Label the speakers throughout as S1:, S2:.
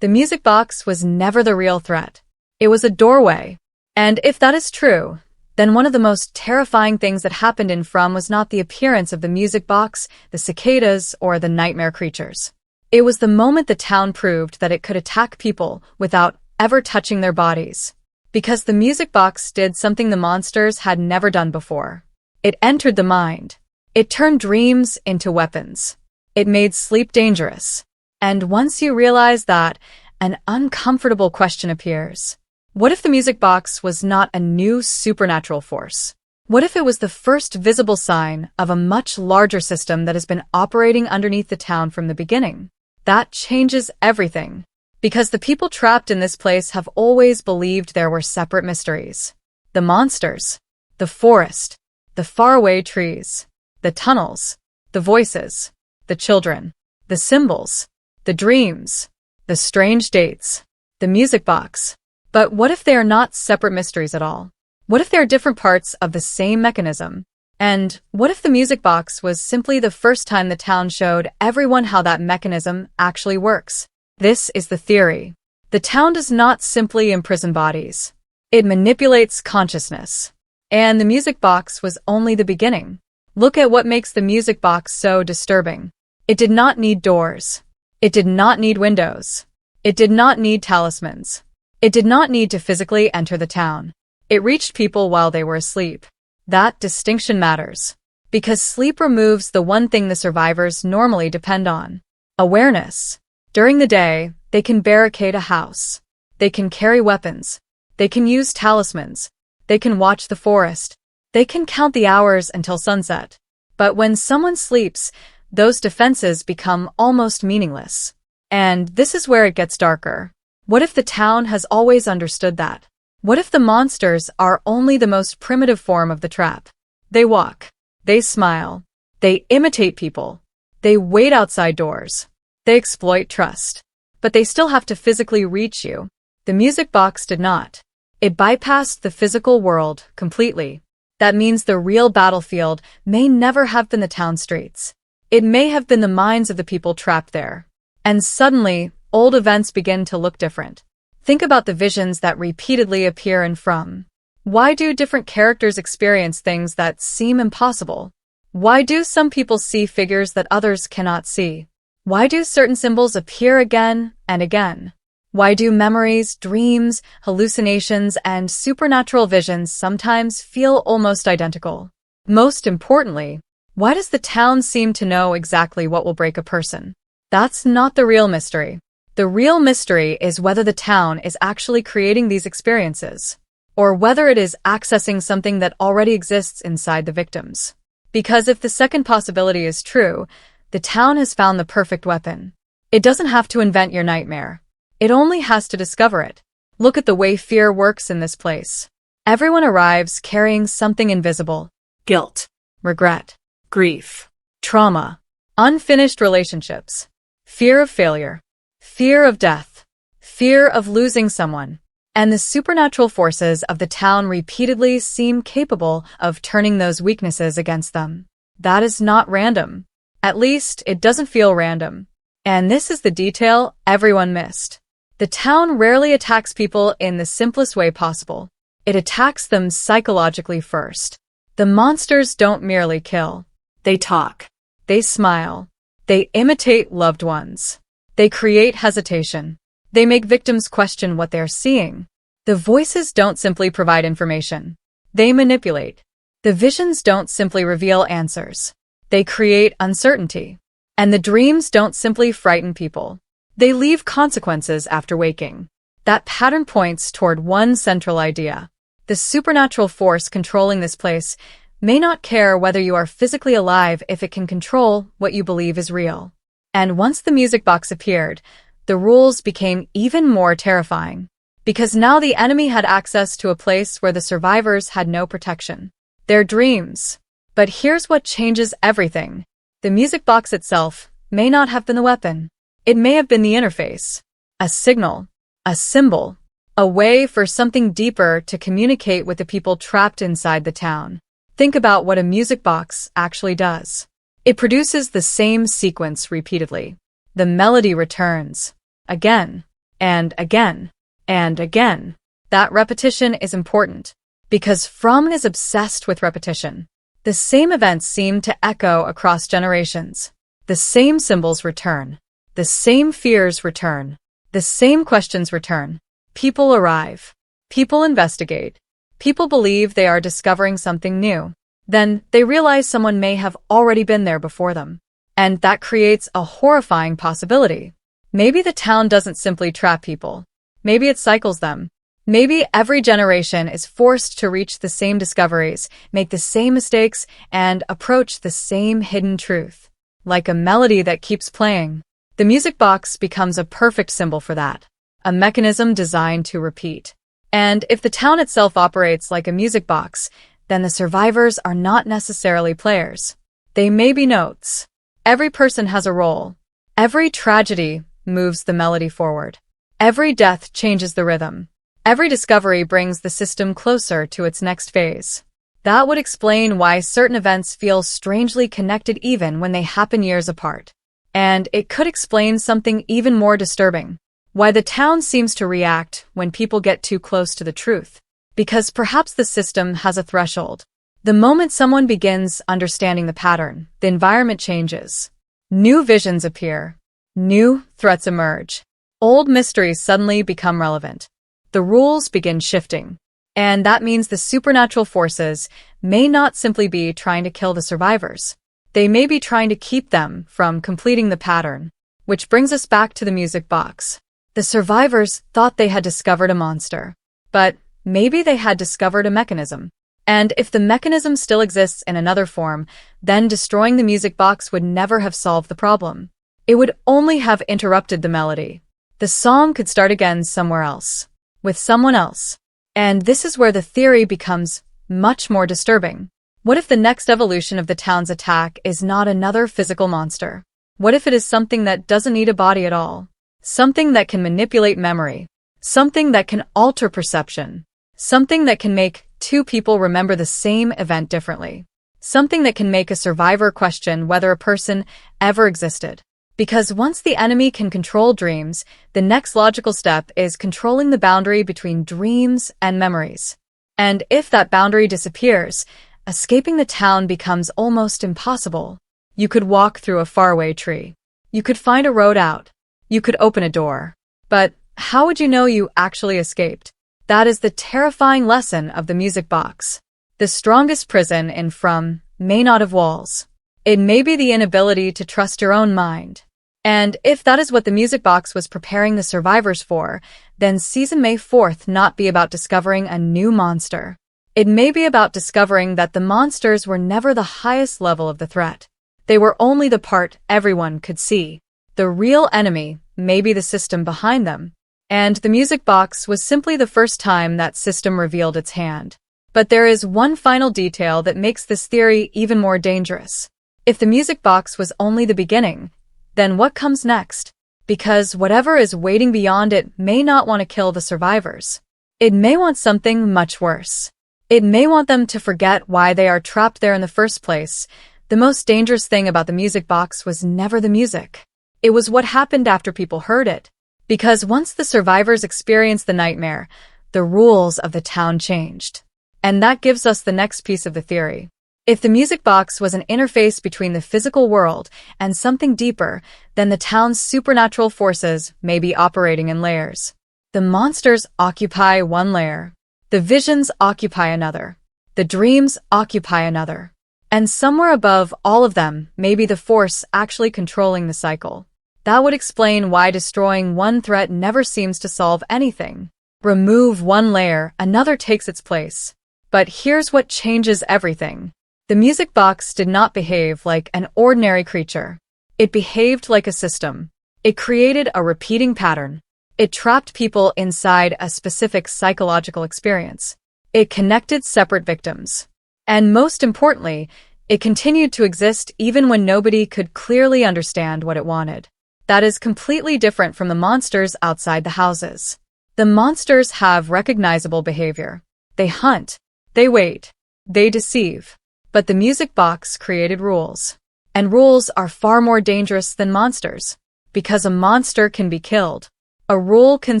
S1: The music box was never the real threat. It was a doorway. And if that is true, then one of the most terrifying things that happened in From was not the appearance of the music box, the cicadas, or the nightmare creatures. It was the moment the town proved that it could attack people without ever touching their bodies. Because the music box did something the monsters had never done before. It entered the mind. It turned dreams into weapons. It made sleep dangerous. And once you realize that, an uncomfortable question appears. What if the music box was not a new supernatural force? What if it was the first visible sign of a much larger system that has been operating underneath the town from the beginning? That changes everything. Because the people trapped in this place have always believed there were separate mysteries. The monsters, the forest, the faraway trees, the tunnels, the voices, the children, the symbols, the dreams, the strange dates, the music box. But what if they are not separate mysteries at all? What if they are different parts of the same mechanism? And what if the music box was simply the first time the town showed everyone how that mechanism actually works? This is the theory. The town does not simply imprison bodies. It manipulates consciousness. And the music box was only the beginning. Look at what makes the music box so disturbing. It did not need doors. It did not need windows. It did not need talismans. It did not need to physically enter the town. It reached people while they were asleep. That distinction matters. Because sleep removes the one thing the survivors normally depend on. Awareness. During the day, they can barricade a house. They can carry weapons. They can use talismans. They can watch the forest. They can count the hours until sunset. But when someone sleeps, those defenses become almost meaningless. And this is where it gets darker. What if the town has always understood that? What if the monsters are only the most primitive form of the trap? They walk. They smile. They imitate people. They wait outside doors. They exploit trust. But they still have to physically reach you. The music box did not. It bypassed the physical world completely. That means the real battlefield may never have been the town streets. It may have been the minds of the people trapped there. And suddenly, old events begin to look different. Think about the visions that repeatedly appear in From. Why do different characters experience things that seem impossible? Why do some people see figures that others cannot see? Why do certain symbols appear again and again? Why do memories, dreams, hallucinations, and supernatural visions sometimes feel almost identical? Most importantly, why does the town seem to know exactly what will break a person? That's not the real mystery. The real mystery is whether the town is actually creating these experiences, or whether it is accessing something that already exists inside the victims. Because if the second possibility is true, the town has found the perfect weapon. It doesn't have to invent your nightmare. It only has to discover it. Look at the way fear works in this place. Everyone arrives carrying something invisible. Guilt, regret, grief, trauma, unfinished relationships, fear of failure, fear of death, fear of losing someone. And the supernatural forces of the town repeatedly seem capable of turning those weaknesses against them. That is not random. At least, it doesn't feel random. And this is the detail everyone missed. The town rarely attacks people in the simplest way possible. It attacks them psychologically first. The monsters don't merely kill. They talk. They smile. They imitate loved ones. They create hesitation. They make victims question what they're seeing. The voices don't simply provide information. They manipulate. The visions don't simply reveal answers. They create uncertainty. And the dreams don't simply frighten people. They leave consequences after waking. That pattern points toward one central idea. The supernatural force controlling this place may not care whether you are physically alive if it can control what you believe is real. And once the music box appeared, the rules became even more terrifying. Because now the enemy had access to a place where the survivors had no protection. Their dreams. But here's what changes everything. The music box itself may not have been the weapon. It may have been the interface. A signal. A symbol. A way for something deeper to communicate with the people trapped inside the town. Think about what a music box actually does. It produces the same sequence repeatedly. The melody returns. Again. and again, and again. That repetition is important, because From is obsessed with repetition. The same events seem to echo across generations. The same symbols return. The same fears return. The same questions return. People arrive. People investigate. People believe they are discovering something new. Then they realize someone may have already been there before them. And that creates a horrifying possibility. Maybe the town doesn't simply trap people. Maybe it cycles them. Maybe every generation is forced to reach the same discoveries, make the same mistakes, and approach the same hidden truth. Like a melody that keeps playing. The music box becomes a perfect symbol for that. A mechanism designed to repeat. And if the town itself operates like a music box, then the survivors are not necessarily players. They may be notes. Every person has a role. Every tragedy moves the melody forward. Every death changes the rhythm. Every discovery brings the system closer to its next phase. That would explain why certain events feel strangely connected even when they happen years apart. And it could explain something even more disturbing. Why the town seems to react when people get too close to the truth. Because perhaps the system has a threshold. The moment someone begins understanding the pattern, the environment changes. New visions appear. New threats emerge. Old mysteries suddenly become relevant. The rules begin shifting. And that means the supernatural forces may not simply be trying to kill the survivors. They may be trying to keep them from completing the pattern. Which brings us back to the music box. The survivors thought they had discovered a monster. But maybe they had discovered a mechanism. And if the mechanism still exists in another form, then destroying the music box would never have solved the problem. It would only have interrupted the melody. The song could start again somewhere else. With someone else. And this is where the theory becomes much more disturbing. What if the next evolution of the town's attack is not another physical monster? What if it is something that doesn't need a body at all? Something that can manipulate memory. Something that can alter perception. Something that can make two people remember the same event differently. Something that can make a survivor question whether a person ever existed. Because once the enemy can control dreams, the next logical step is controlling the boundary between dreams and memories. And if that boundary disappears, escaping the town becomes almost impossible. You could walk through a faraway tree. You could find a road out. You could open a door. But how would you know you actually escaped? That is the terrifying lesson of the music box. The strongest prison in From may not have walls. It may be the inability to trust your own mind. And if that is what the music box was preparing the survivors for, then season may 4th not be about discovering a new monster. It may be about discovering that the monsters were never the highest level of the threat. They were only the part everyone could see. The real enemy may be the system behind them. And the music box was simply the first time that system revealed its hand. But there is one final detail that makes this theory even more dangerous. If the music box was only the beginning, then what comes next? Because whatever is waiting beyond it may not want to kill the survivors. It may want something much worse. It may want them to forget why they are trapped there in the first place. The most dangerous thing about the music box was never the music. It was what happened after people heard it. Because once the survivors experienced the nightmare, the rules of the town changed. And that gives us the next piece of the theory. If the music box was an interface between the physical world and something deeper, then the town's supernatural forces may be operating in layers. The monsters occupy one layer. The visions occupy another. The dreams occupy another. And somewhere above all of them may be the force actually controlling the cycle. That would explain why destroying one threat never seems to solve anything. Remove one layer, another takes its place. But here's what changes everything. The music box did not behave like an ordinary creature. It behaved like a system. It created a repeating pattern. It trapped people inside a specific psychological experience. It connected separate victims. And most importantly, it continued to exist even when nobody could clearly understand what it wanted. That is completely different from the monsters outside the houses. The monsters have recognizable behavior. They hunt. They wait. They deceive. But the music box created rules. And rules are far more dangerous than monsters. Because a monster can be killed. A rule can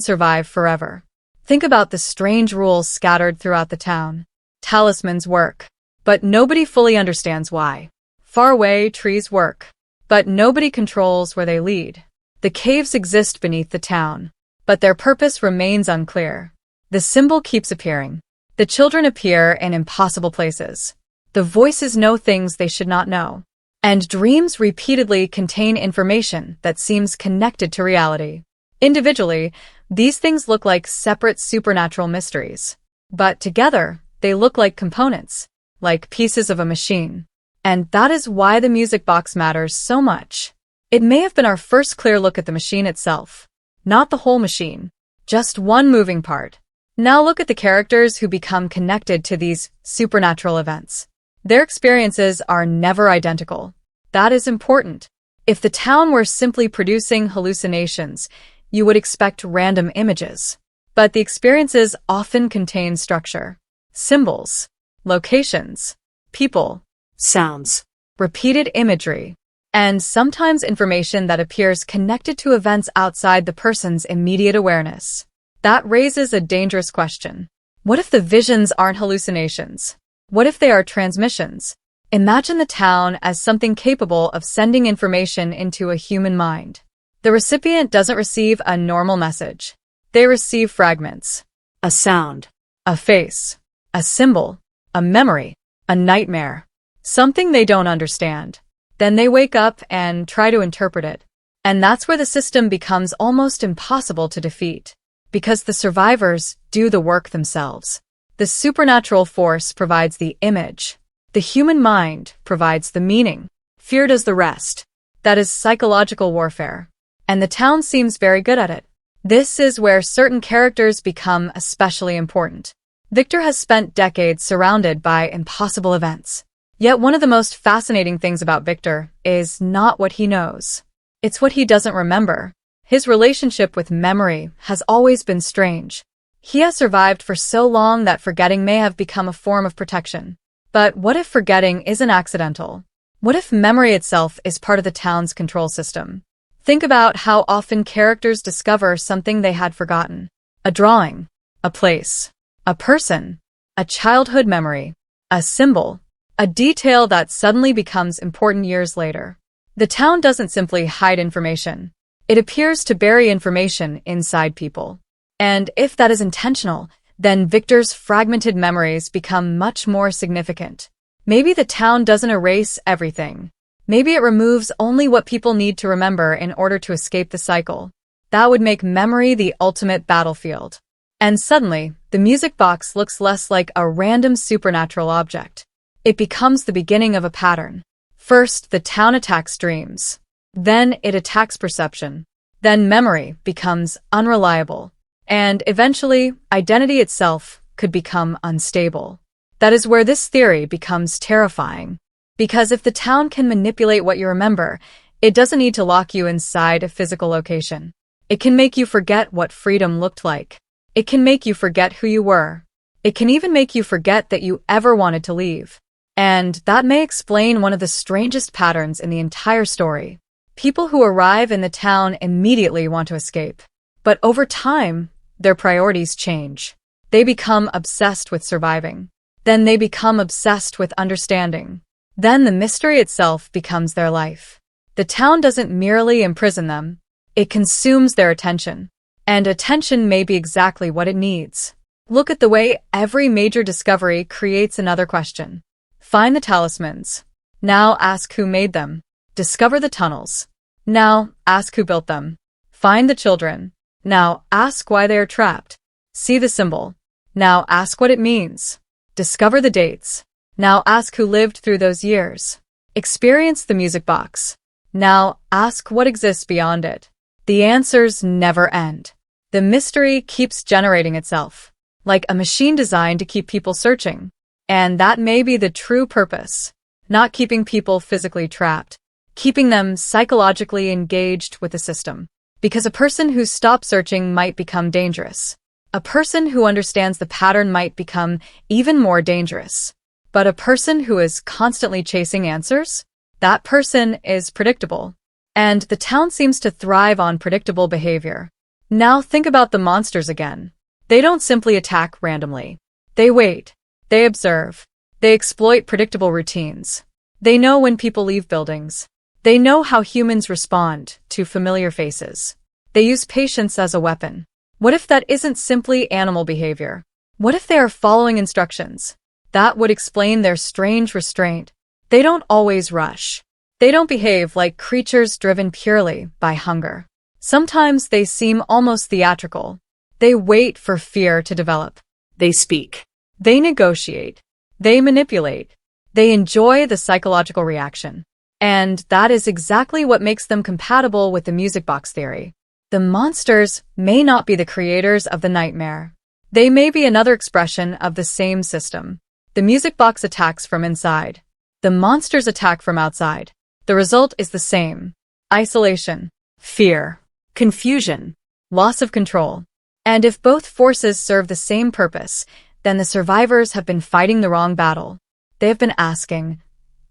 S1: survive forever. Think about the strange rules scattered throughout the town. Talismans work, but nobody fully understands why. Far away, trees work, but nobody controls where they lead. The caves exist beneath the town, but their purpose remains unclear. The symbol keeps appearing. The children appear in impossible places. The voices know things they should not know. And dreams repeatedly contain information that seems connected to reality. Individually, these things look like separate supernatural mysteries. But together, they look like components, like pieces of a machine. And that is why the music box matters so much. It may have been our first clear look at the machine itself. Not the whole machine, just one moving part. Now look at the characters who become connected to these supernatural events. Their experiences are never identical. That is important. If the town were simply producing hallucinations, you would expect random images. But the experiences often contain structure, symbols, locations, people, sounds, repeated imagery, and sometimes information that appears connected to events outside the person's immediate awareness. That raises a dangerous question. What if the visions aren't hallucinations? What if they are transmissions? Imagine the town as something capable of sending information into a human mind. The recipient doesn't receive a normal message. They receive fragments. A sound, a face, a symbol, a memory, a nightmare. Something they don't understand. Then they wake up and try to interpret it. And that's where the system becomes almost impossible to defeat. Because the survivors do the work themselves. The supernatural force provides the image. The human mind provides the meaning. Fear does the rest. That is psychological warfare. And the town seems very good at it. This is where certain characters become especially important. Victor has spent decades surrounded by impossible events. Yet one of the most fascinating things about Victor is not what he knows. It's what he doesn't remember. His relationship with memory has always been strange. He has survived for so long that forgetting may have become a form of protection. But what if forgetting isn't accidental? What if memory itself is part of the town's control system? Think about how often characters discover something they had forgotten. A drawing, a place, a person, a childhood memory, a symbol, a detail that suddenly becomes important years later. The town doesn't simply hide information. It appears to bury information inside people. And if that is intentional, then Victor's fragmented memories become much more significant. Maybe the town doesn't erase everything. Maybe it removes only what people need to remember in order to escape the cycle. That would make memory the ultimate battlefield. And suddenly, the music box looks less like a random supernatural object. It becomes the beginning of a pattern. First, the town attacks dreams. Then it attacks perception. Then memory becomes unreliable. And eventually, identity itself could become unstable. That is where this theory becomes terrifying. Because if the town can manipulate what you remember, it doesn't need to lock you inside a physical location. It can make you forget what freedom looked like. It can make you forget who you were. It can even make you forget that you ever wanted to leave. And that may explain one of the strangest patterns in the entire story. People who arrive in the town immediately want to escape. But over time, their priorities change. They become obsessed with surviving. Then they become obsessed with understanding. Then the mystery itself becomes their life. The town doesn't merely imprison them. It consumes their attention. And attention may be exactly what it needs. Look at the way every major discovery creates another question. Find the talismans. Now ask who made them. Discover the tunnels. Now ask who built them. Find the children. Now ask why they are trapped. See the symbol. Now ask what it means. Discover the dates. Now ask who lived through those years. Experience the music box. Now ask what exists beyond it. The answers never end. The mystery keeps generating itself, like a machine designed to keep people searching. And that may be the true purpose. Not keeping people physically trapped, keeping them psychologically engaged with the system. Because a person who stops searching might become dangerous. A person who understands the pattern might become even more dangerous. But a person who is constantly chasing answers? That person is predictable. And the town seems to thrive on predictable behavior. Now think about the monsters again. They don't simply attack randomly. They wait. They observe. They exploit predictable routines. They know when people leave buildings. They know how humans respond to familiar faces. They use patience as a weapon. What if that isn't simply animal behavior? What if they are following instructions? That would explain their strange restraint. They don't always rush. They don't behave like creatures driven purely by hunger. Sometimes they seem almost theatrical. They wait for fear to develop.
S2: They speak.
S1: They negotiate. They manipulate. They enjoy the psychological reaction. And that is exactly what makes them compatible with the music box theory. The monsters may not be the creators of the nightmare. They may be another expression of the same system. The music box attacks from inside. The monsters attack from outside. The result is the same. Isolation, fear, confusion, loss of control. And if both forces serve the same purpose, then the survivors have been fighting the wrong battle. They have been asking,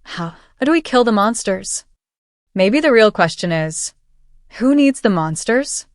S1: how do we kill the monsters? Maybe the real question is, who needs the monsters?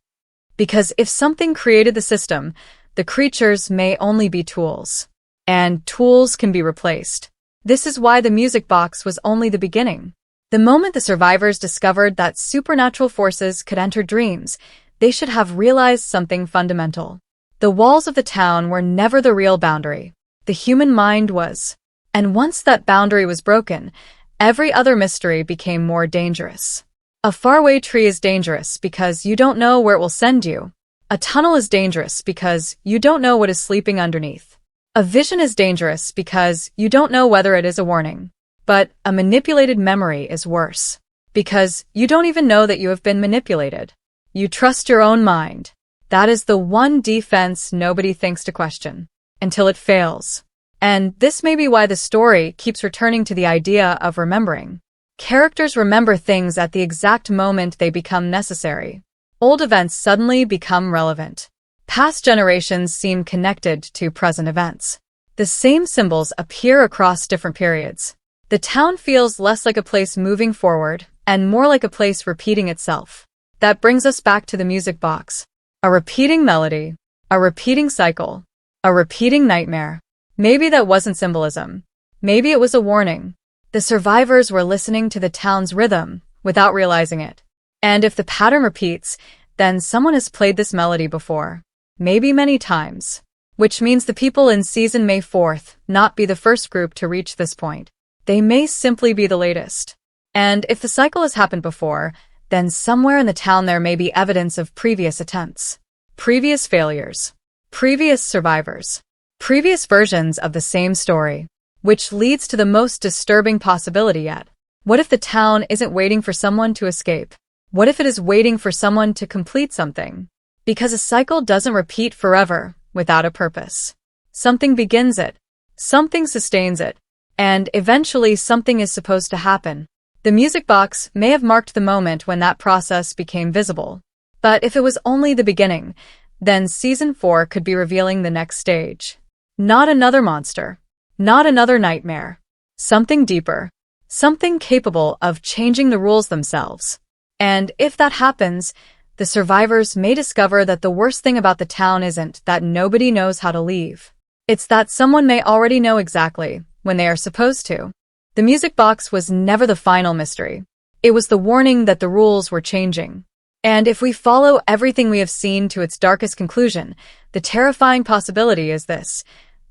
S1: Because if something created the system, the creatures may only be tools. And tools can be replaced. This is why the music box was only the beginning. The moment the survivors discovered that supernatural forces could enter dreams, they should have realized something fundamental. The walls of the town were never the real boundary. The human mind was. And once that boundary was broken, every other mystery became more dangerous. A faraway tree is dangerous because you don't know where it will send you. A tunnel is dangerous because you don't know what is sleeping underneath. A vision is dangerous because you don't know whether it is a warning. But a manipulated memory is worse, because you don't even know that you have been manipulated. You trust your own mind. That is the one defense nobody thinks to question, until it fails. And this may be why the story keeps returning to the idea of remembering. Characters remember things at the exact moment they become necessary. Old events suddenly become relevant. Past generations seem connected to present events. The same symbols appear across different periods. The town feels less like a place moving forward and more like a place repeating itself. That brings us back to the music box. A repeating melody, a repeating cycle, a repeating nightmare. Maybe that wasn't symbolism. Maybe it was a warning. The survivors were listening to the town's rhythm without realizing it. And if the pattern repeats, then someone has played this melody before. Maybe many times. Which means the people in season May 4th not be the first group to reach this point. They may simply be the latest. And if the cycle has happened before, then somewhere in the town there may be evidence of previous attempts, previous failures, previous survivors, previous versions of the same story, which leads to the most disturbing possibility yet. What if the town isn't waiting for someone to escape? What if it is waiting for someone to complete something? Because a cycle doesn't repeat forever without a purpose. Something begins it, something sustains it, and eventually something is supposed to happen. The music box may have marked the moment when that process became visible. But if it was only the beginning, then season 4 could be revealing the next stage. Not another monster. Not another nightmare. Something deeper. Something capable of changing the rules themselves. And if that happens, the survivors may discover that the worst thing about the town isn't that nobody knows how to leave. It's that someone may already know exactly when they are supposed to. The music box was never the final mystery. It was the warning that the rules were changing. And if we follow everything we have seen to its darkest conclusion, the terrifying possibility is this.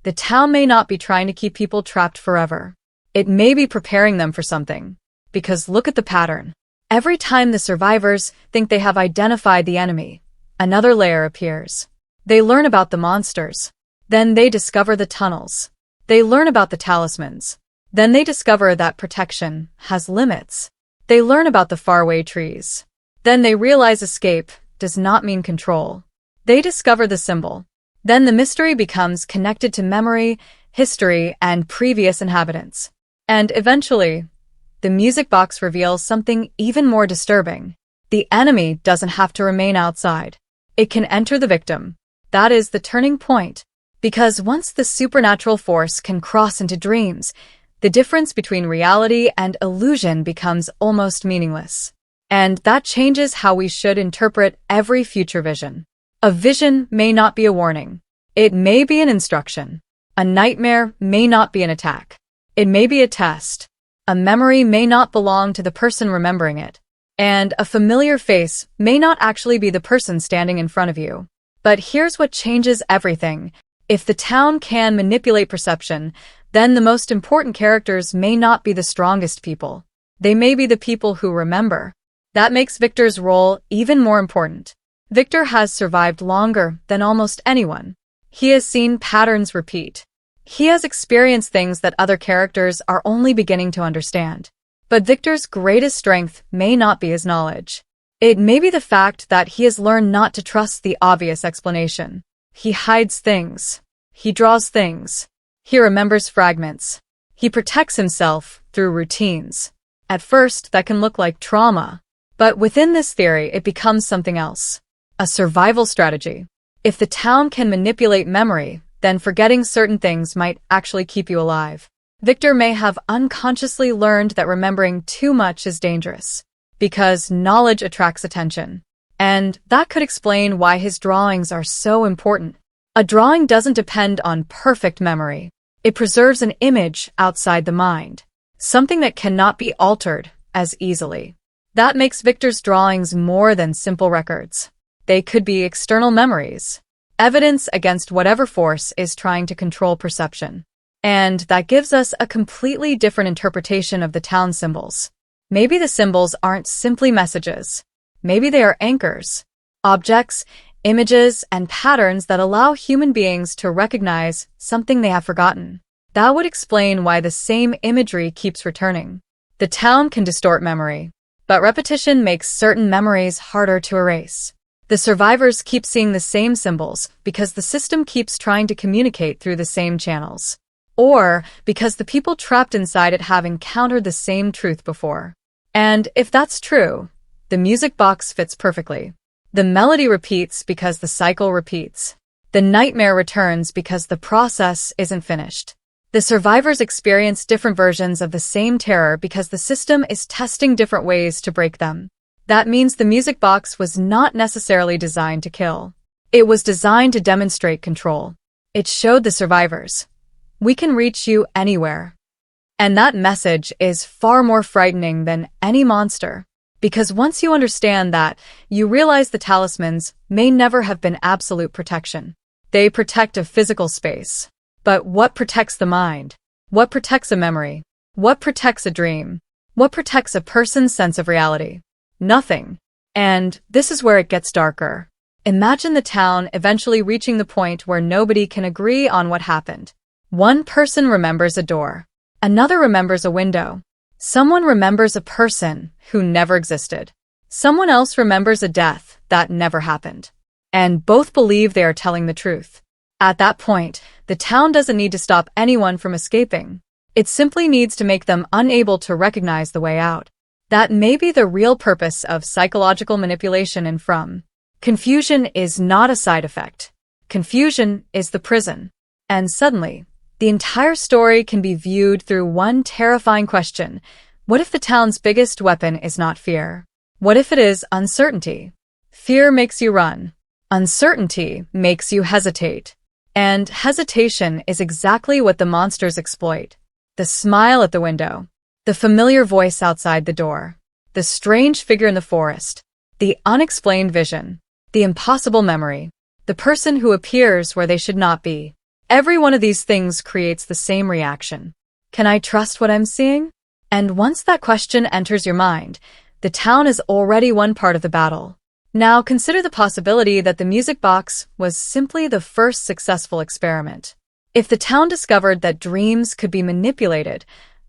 S1: The town may not be trying to keep people trapped forever. It may be preparing them for something. Because look at the pattern. Every time the survivors think they have identified the enemy, another layer appears. They learn about the monsters. Then they discover the tunnels. They learn about the talismans. Then they discover that protection has limits. They learn about the faraway trees. Then they realize escape does not mean control. They discover the symbol. Then the mystery becomes connected to memory, history, and previous inhabitants. And eventually, the music box reveals something even more disturbing. The enemy doesn't have to remain outside. It can enter the victim. That is the turning point. Because once the supernatural force can cross into dreams, the difference between reality and illusion becomes almost meaningless. And that changes how we should interpret every future vision. A vision may not be a warning. It may be an instruction. A nightmare may not be an attack. It may be a test. A memory may not belong to the person remembering it. And a familiar face may not actually be the person standing in front of you. But here's what changes everything. If the town can manipulate perception, then the most important characters may not be the strongest people. They may be the people who remember. That makes Victor's role even more important. Victor has survived longer than almost anyone. He has seen patterns repeat. He has experienced things that other characters are only beginning to understand. But Victor's greatest strength may not be his knowledge. It may be the fact that he has learned not to trust the obvious explanation. He hides things. He draws things. He remembers fragments. He protects himself through routines. At first, that can look like trauma. But within this theory, it becomes something else. A survival strategy. If the town can manipulate memory, then forgetting certain things might actually keep you alive. Victor may have unconsciously learned that remembering too much is dangerous, because knowledge attracts attention. And that could explain why his drawings are so important. A drawing doesn't depend on perfect memory. It preserves an image outside the mind, something that cannot be altered as easily. That makes Victor's drawings more than simple records. They could be external memories, evidence against whatever force is trying to control perception. And that gives us a completely different interpretation of the town symbols. Maybe the symbols aren't simply messages. Maybe they are anchors, objects, images, and patterns that allow human beings to recognize something they have forgotten. That would explain why the same imagery keeps returning. The town can distort memory, but repetition makes certain memories harder to erase. The survivors keep seeing the same symbols because the system keeps trying to communicate through the same channels. Or because the people trapped inside it have encountered the same truth before. And if that's true, the music box fits perfectly. The melody repeats because the cycle repeats. The nightmare returns because the process isn't finished. The survivors experience different versions of the same terror because the system is testing different ways to break them. That means the music box was not necessarily designed to kill. It was designed to demonstrate control. It showed the survivors, we can reach you anywhere. And that message is far more frightening than any monster. Because once you understand that, you realize the talismans may never have been absolute protection. They protect a physical space. But what protects the mind? What protects a memory? What protects a dream? What protects a person's sense of reality? Nothing. And this is where it gets darker. Imagine the town eventually reaching the point where nobody can agree on what happened. One person remembers a door. Another remembers a window. Someone remembers a person who never existed. Someone else remembers a death that never happened. And both believe they are telling the truth. At that point, the town doesn't need to stop anyone from escaping. It simply needs to make them unable to recognize the way out. That may be the real purpose of psychological manipulation in From. Confusion is not a side effect. Confusion is the prison. And suddenly, the entire story can be viewed through one terrifying question. What if the town's biggest weapon is not fear? What if it is uncertainty? Fear makes you run. Uncertainty makes you hesitate. And hesitation is exactly what the monsters exploit. The smile at the window. The familiar voice outside the door. The strange figure in the forest. The unexplained vision. The impossible memory. The person who appears where they should not be. Every one of these things creates the same reaction. Can I trust what I'm seeing? And once that question enters your mind, the town is already one part of the battle. Now consider the possibility that the music box was simply the first successful experiment. If the town discovered that dreams could be manipulated,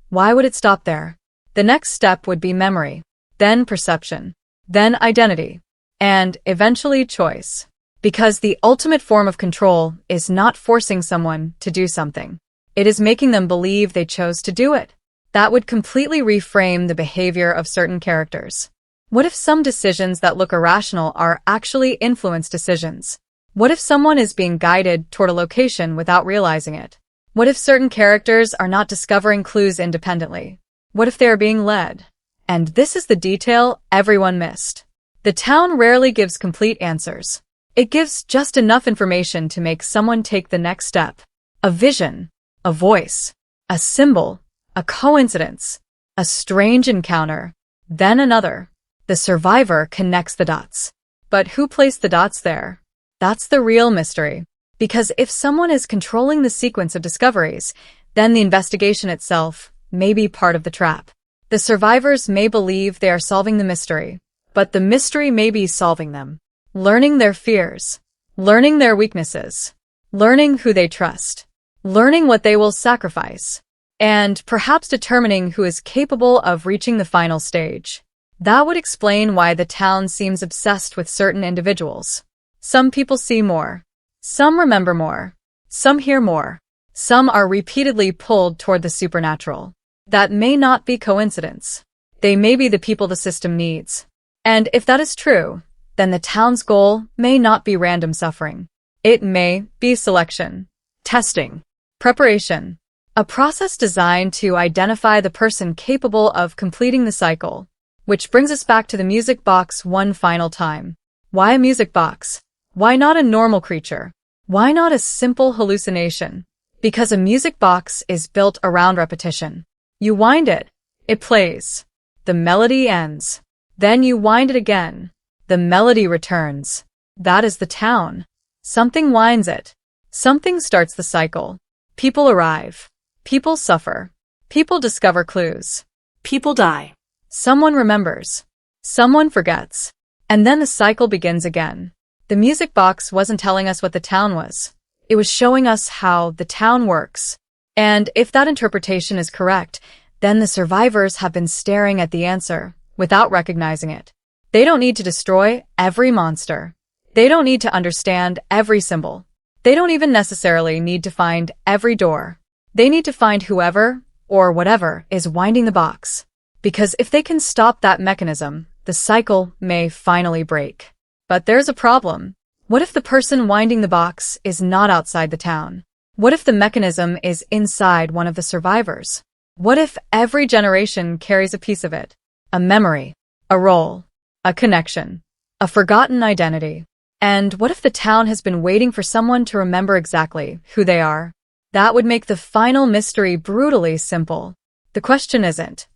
S1: why would it stop there? The next step would be memory, then perception, then identity, and eventually choice. Because the ultimate form of control is not forcing someone to do something. It is making them believe they chose to do it. That would completely reframe the behavior of certain characters. What if some decisions that look irrational are actually influence decisions? What if someone is being guided toward a location without realizing it? What if certain characters are not discovering clues independently? What if they are being led? And this is the detail everyone missed. The town rarely gives complete answers. It gives just enough information to make someone take the next step. A vision, a voice, a symbol, a coincidence, a strange encounter, then another. The survivor connects the dots. But who placed the dots there? That's the real mystery. Because if someone is controlling the sequence of discoveries, then the investigation itself may be part of the trap. The survivors may believe they are solving the mystery, but the mystery may be solving them. Learning their fears, learning their weaknesses, learning who they trust, learning what they will sacrifice, and perhaps determining who is capable of reaching the final stage. That would explain why the town seems obsessed with certain individuals. Some people see more. Some remember more. Some hear more. Some are repeatedly pulled toward the supernatural. That may not be coincidence. They may be the people the system needs. And if that is true, then the town's goal may not be random suffering. It may be selection, testing, preparation, a process designed to identify the person capable of completing the cycle. Which brings us back to the music box one final time. Why a music box? Why not a normal creature? Why not a simple hallucination? Because a music box is built around repetition. You wind it, it plays. The melody ends. Then you wind it again. The melody returns. That is the town. Something winds it. Something starts the cycle. People arrive. People suffer. People discover clues.
S2: People die.
S1: Someone remembers. Someone forgets. And then the cycle begins again. The music box wasn't telling us what the town was. It was showing us how the town works. And if that interpretation is correct, then the survivors have been staring at the answer without recognizing it. They don't need to destroy every monster. They don't need to understand every symbol. They don't even necessarily need to find every door. They need to find whoever or whatever is winding the box. Because if they can stop that mechanism, the cycle may finally break. But there's a problem. What if the person winding the box is not outside the town? What if the mechanism is inside one of the survivors? What if every generation carries a piece of it? A memory, a role, a connection, a forgotten identity. And what if the town has been waiting for someone to remember exactly who they are? That would make the final mystery brutally simple. The question isn't,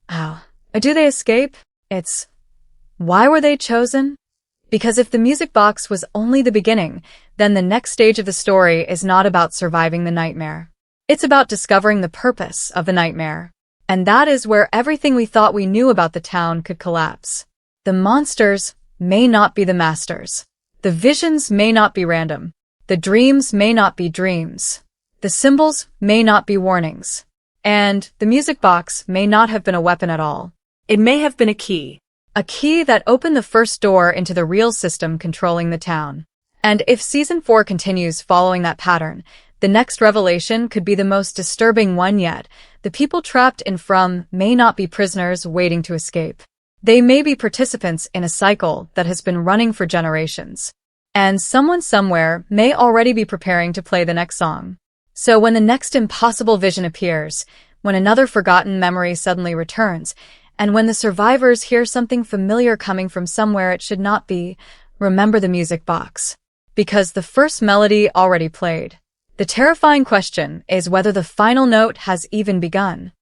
S1: how do they escape? It's, why were they chosen? Because if the music box was only the beginning, then the next stage of the story is not about surviving the nightmare. It's about discovering the purpose of the nightmare. And that is where everything we thought we knew about the town could collapse. The monsters may not be the masters. The visions may not be random. The dreams may not be dreams. The symbols may not be warnings. And the music box may not have been a weapon at all.
S2: It may have been a key.
S1: A key that opened the first door into the real system controlling the town. And if Season 4 continues following that pattern, the next revelation could be the most disturbing one yet. The people trapped in From may not be prisoners waiting to escape. They may be participants in a cycle that has been running for generations. And someone somewhere may already be preparing to play the next song. So when the next impossible vision appears, when another forgotten memory suddenly returns, and when the survivors hear something familiar coming from somewhere it should not be, remember the music box. Because the first melody already played. The terrifying question is whether the final note has even begun.